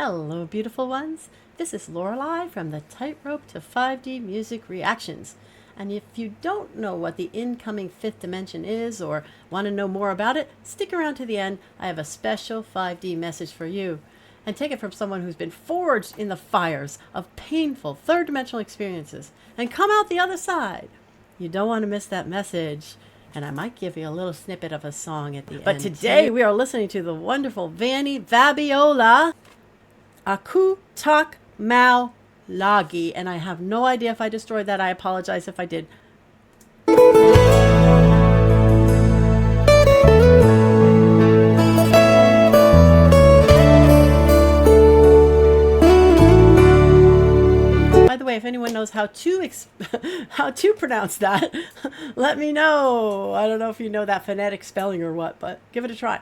Hello, beautiful ones. This is Lorelei from the Tightrope to 5D Music Reactions. And if you don't know what the incoming fifth dimension is or want to know more about it, stick around to the end. I have a special 5D message for you. And take it from someone who's been forged in the fires of painful third dimensional experiences and come out the other side. You don't want to miss that message. And I might give you a little snippet of a song at the end. But today we are listening to the wonderful Vanny Vabiola, Aku Tak Mau Lagi. And I have no idea if I destroyed that. I apologize if I did. By the way, if anyone knows how to pronounce that, let me know. I don't know if you know that phonetic spelling or what, but give it a try.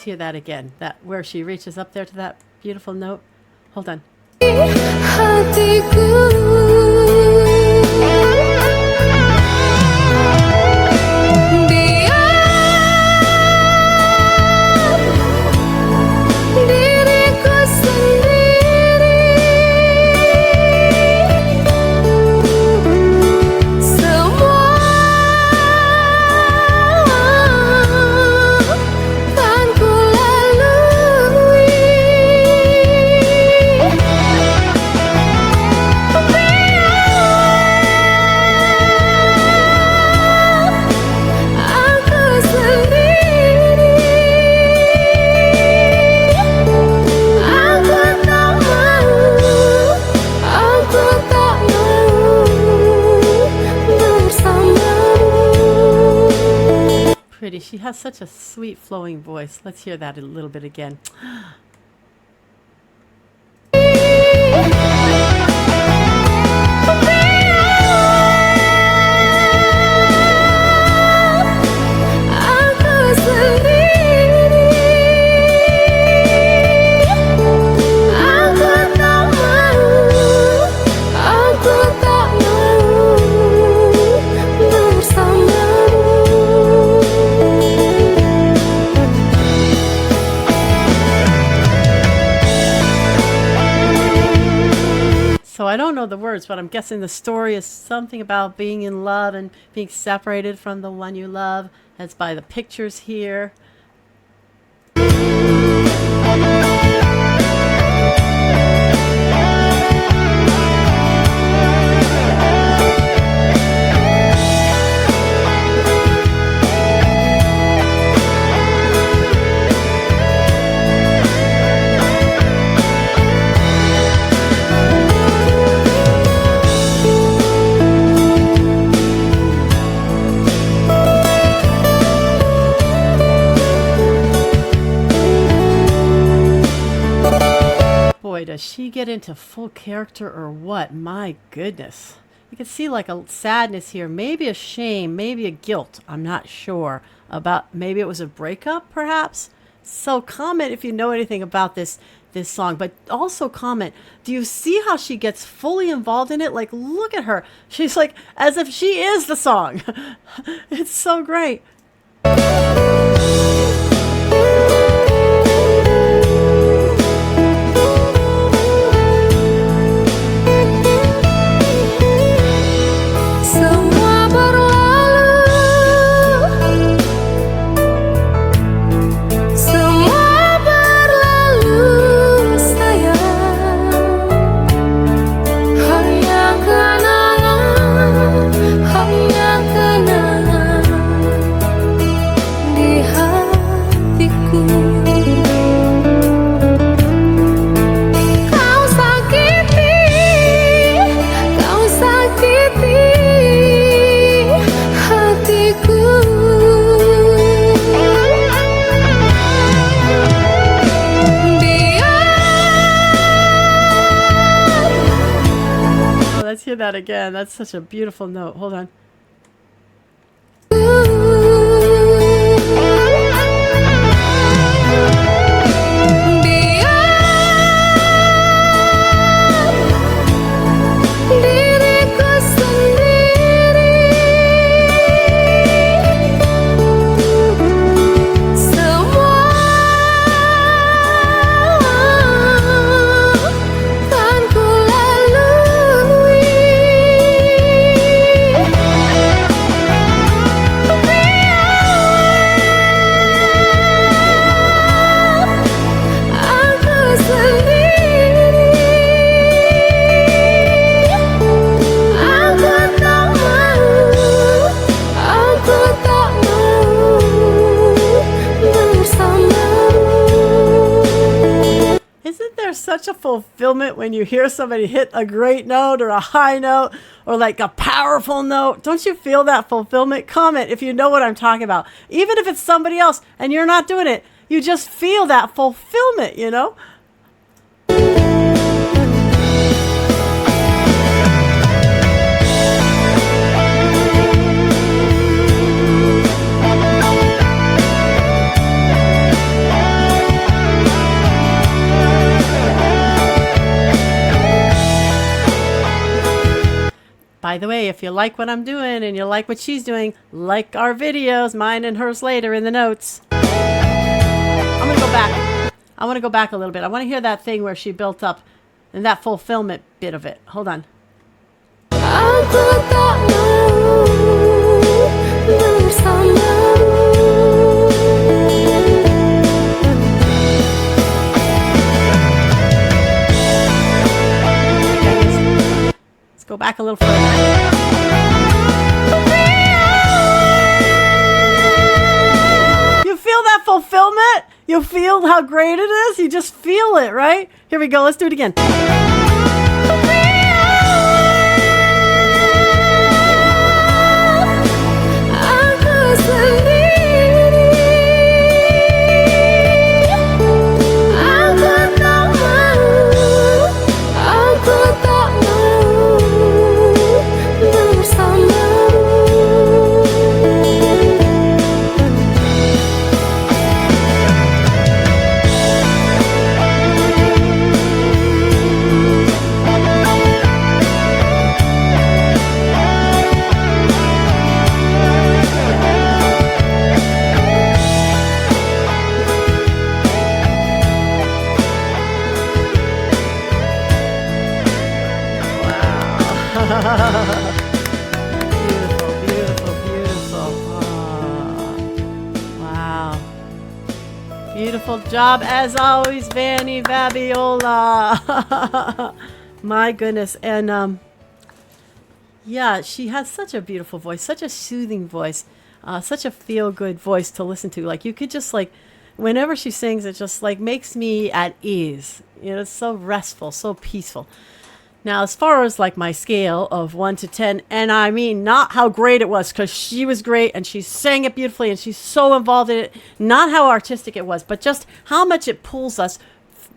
Hear that again, that where she reaches up there to that beautiful note. Hold on. Pretty. She has such a sweet flowing voice. Let's hear that a little bit again. So I don't know the words, but I'm guessing the story is something about being in love and being separated from the one you love. That's by the pictures here. Boy, does she get into full character or what? My goodness. You can see like a sadness here, maybe a shame, maybe a guilt. I'm not sure about, maybe it was a breakup perhaps. So comment if you know anything about this song, but also comment, do you see how she gets fully involved in it? Like, look at her. She's like as if she is the song. It's so great. Let's hear that again. That's such a beautiful note. Hold on. Such a fulfillment when you hear somebody hit a great note or a high note or like a powerful note. Don't you feel that fulfillment? Comment if you know what I'm talking about. Even if it's somebody else and you're not doing it, you just feel that fulfillment, you know? By the way, if you like what I'm doing and you like what she's doing, like our videos, mine and hers later in the notes. I'm going to go back. I want to go back a little bit. I want to hear that thing where she built up and that fulfillment bit of it. Hold on. Go back a little further. You feel that fulfillment? You feel how great it is? You just feel it, right? Here we go. Let's do it again. Beautiful, beautiful, beautiful. Oh, wow. Beautiful job as always, Vanny Vabiola. My goodness. And yeah, she has such a beautiful voice, such a soothing voice, such a feel-good voice to listen to. Like you could just like, whenever she sings, it just like makes me at ease. You know, it's so restful, so peaceful. Now, as far as like my scale of 1 to 10, and I mean not how great it was, because she was great and she sang it beautifully and she's so involved in it, not how artistic it was, but just how much it pulls us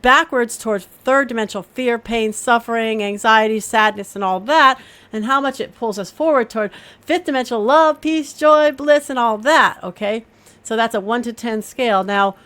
backwards towards third dimensional fear, pain, suffering, anxiety, sadness, and all that, and how much it pulls us forward toward fifth dimensional love, peace, joy, bliss, and all that, okay? So that's a 1 to 10 scale. Now,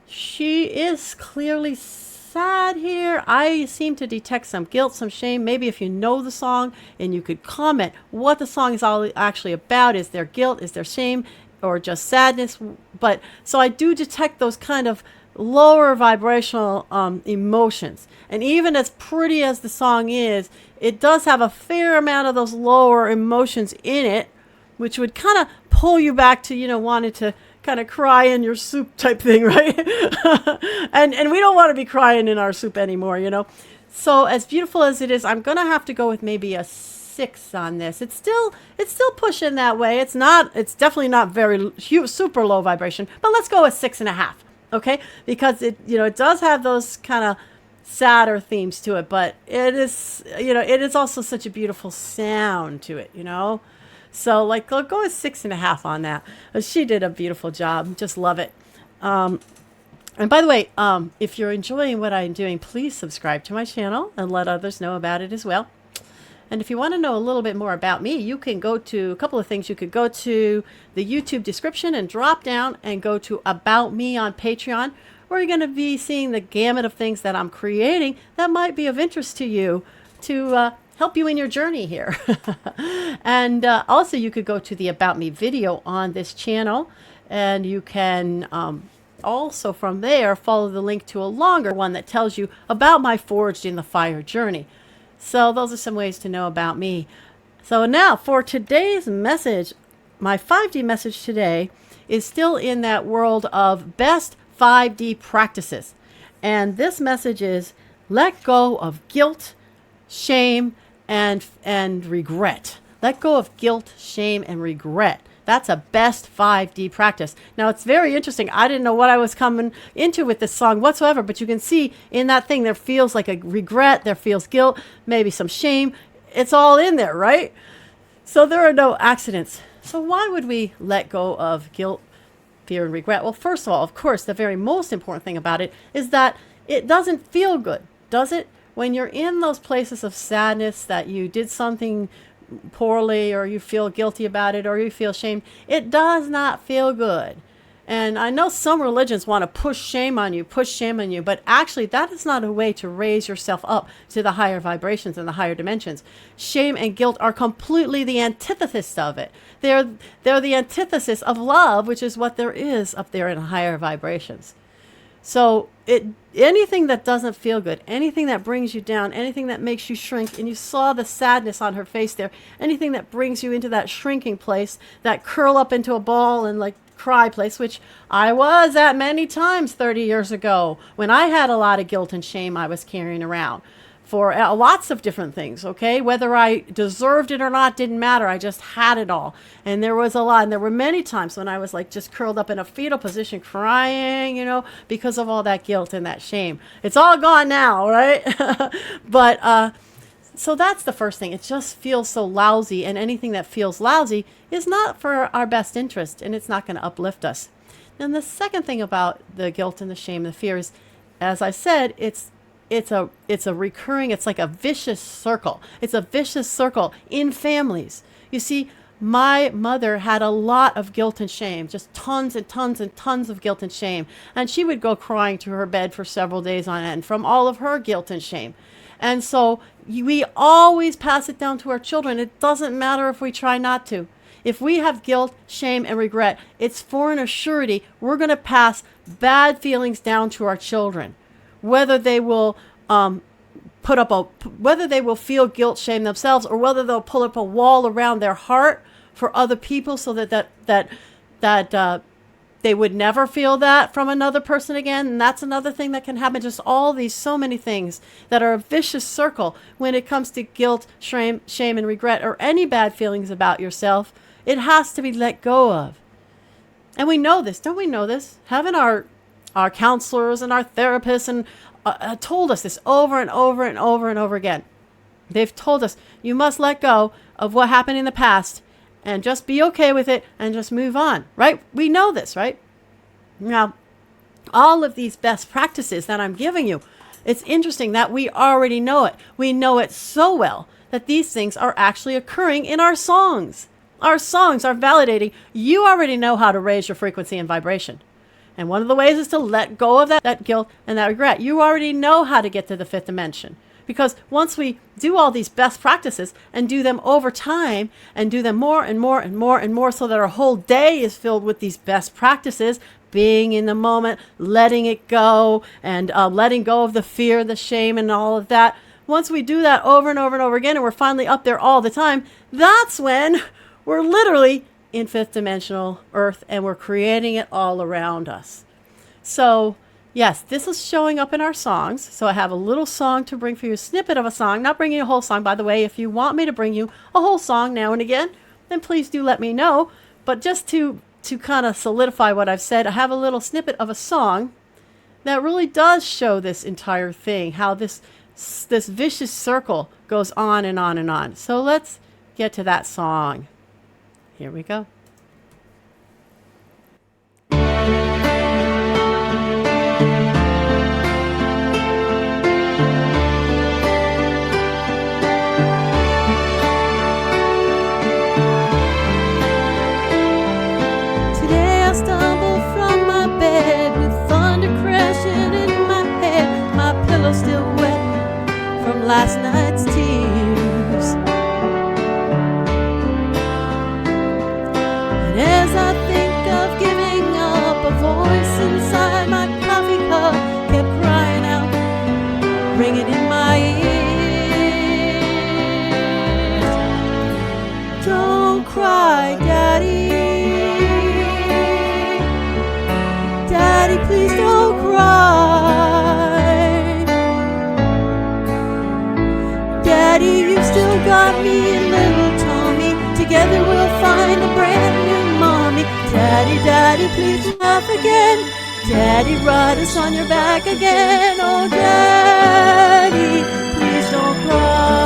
she is clearly sad here. I seem to detect some guilt, some shame. Maybe if you know the song and you could comment what the song is all actually about. Is there guilt? Is there shame? Or just sadness? But so I do detect those kind of lower vibrational emotions. And even as pretty as the song is, it does have a fair amount of those lower emotions in it, which would kind of pull you back to, wanting to kind of cry in your soup type thing, right? and we don't want to be crying in our soup anymore. So as beautiful as it is, I'm going to have to go with maybe a 6 on this. It's still pushing that way. It's definitely not very super low vibration, but let's go with 6.5. Okay. Because it does have those kind of sadder themes to it, but it is also such a beautiful sound to it, So I'll go with 6.5 on that. She did a beautiful job. Just love it. And by the way, if you're enjoying what I'm doing, please subscribe to my channel and let others know about it as well. And if you want to know a little bit more about me, you can go to a couple of things. You could go to the YouTube description and drop down and go to About Me on Patreon, where you're going to be seeing the gamut of things that I'm creating that might be of interest to you to help you in your journey here. And also you could go to the About Me video on this channel, and you can also from there follow the link to a longer one that tells you about my Forged in the Fire journey. So those are some ways to know about me. So now for today's message, my 5D message today is still in that world of best 5D practices. And this message is let go of guilt, shame, and regret. Let go of guilt, shame, and regret. That's a best 5D practice. Now, it's very interesting. I didn't know what I was coming into with this song whatsoever, but you can see in that thing there feels like a regret, there feels guilt, maybe some shame. It's all in there, right? So there are no accidents. So why would we let go of guilt, fear, and regret? Well, first of all, of course, the very most important thing about it is that it doesn't feel good, does it? When you're in those places of sadness that you did something poorly, or you feel guilty about it, or you feel shame, it does not feel good. And I know some religions want to push shame on you, but actually that is not a way to raise yourself up to the higher vibrations and the higher dimensions. Shame and guilt are completely the antithesis of it. They're the antithesis of love, which is what there is up there in higher vibrations. So anything that doesn't feel good, anything that brings you down, anything that makes you shrink, and you saw the sadness on her face there, anything that brings you into that shrinking place, that curl up into a ball and cry place, which I was at many times 30 years ago when I had a lot of guilt and shame I was carrying around for lots of different things, okay? Whether I deserved it or not didn't matter. I just had it all. And there was a lot. And there were many times when I was just curled up in a fetal position crying, because of all that guilt and that shame. It's all gone now, right? But so that's the first thing. It just feels so lousy. And anything that feels lousy is not for our best interest. And it's not going to uplift us. And the second thing about the guilt and the shame and the fear is, as I said, it's a recurring, it's like a vicious circle. It's a vicious circle in families. You see, my mother had a lot of guilt and shame, just tons and tons and tons of guilt and shame. And she would go crying to her bed for several days on end from all of her guilt and shame. And so we always pass it down to our children. It doesn't matter if we try not to. If we have guilt, shame, and regret, it's for an surety we're going to pass bad feelings down to our children. Whether they will whether they will feel guilt, shame themselves, or whether they'll pull up a wall around their heart for other people so that they would never feel that from another person again. And that's another thing that can happen. Just so many things that are a vicious circle when it comes to guilt, shame, and regret, or any bad feelings about yourself. It has to be let go of. And we know this, don't we know this? Haven't our counselors and our therapists and told us this over and over and over and over again. They've told us you must let go of what happened in the past and just be okay with it and just move on, right? We know this, right? Now, All of these best practices that I'm giving you, it's interesting that we already know it. We know it so well that these things are actually occurring in our songs. Our songs are validating. You already know how to raise your frequency and vibration. And one of the ways is to let go of that guilt and that regret. You already know how to get to the fifth dimension. Because once we do all these best practices and do them over time and do them more and more and more and more so that our whole day is filled with these best practices, being in the moment, letting it go, and letting go of the fear, the shame, and all of that. Once we do that over and over and over again, and we're finally up there all the time, that's when we're literally in fifth dimensional Earth, and we're creating it all around us. So, yes, this is showing up in our songs. So I have a little song to bring for you, a snippet of a song, not bringing a whole song. By the way, if you want me to bring you a whole song now and again, then please do let me know. But just to kind of solidify what I've said, I have a little snippet of a song that really does show this entire thing, how this vicious circle goes on and on and on. So let's get to that song. Here we go. Still wet from last night's tears. And as I think of giving up, a voice inside my coffee cup kept crying out, ringing in my ears. Don't cry, Daddy. Daddy, please don't cry. Daddy, you've still got me and little Tommy. Together we'll find a brand new mommy. Daddy, Daddy, please laugh again. Daddy, ride us on your back again. Oh, Daddy, please don't cry.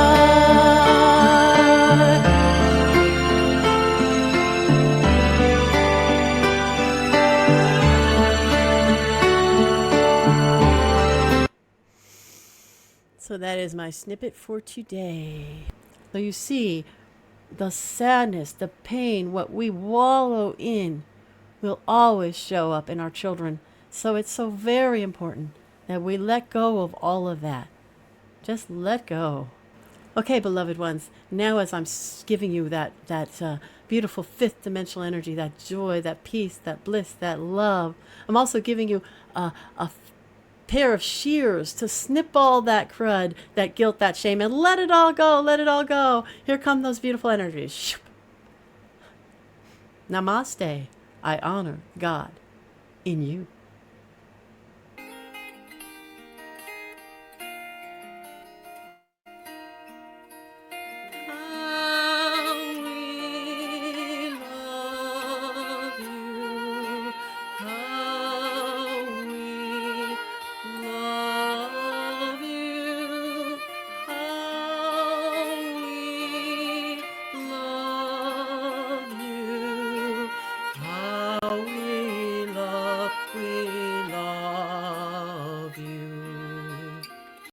So that is my snippet for today. So you see, the sadness, the pain, what we wallow in will always show up in our children. So it's so very important that we let go of all of that. Just let go. Okay, beloved ones, now as I'm giving you that beautiful fifth dimensional energy, that joy, that peace, that bliss, that love, I'm also giving you a pair of shears to snip all that crud, that guilt, that shame, and let it all go, let it all go. Here come those beautiful energies. Namaste. I honor God in you.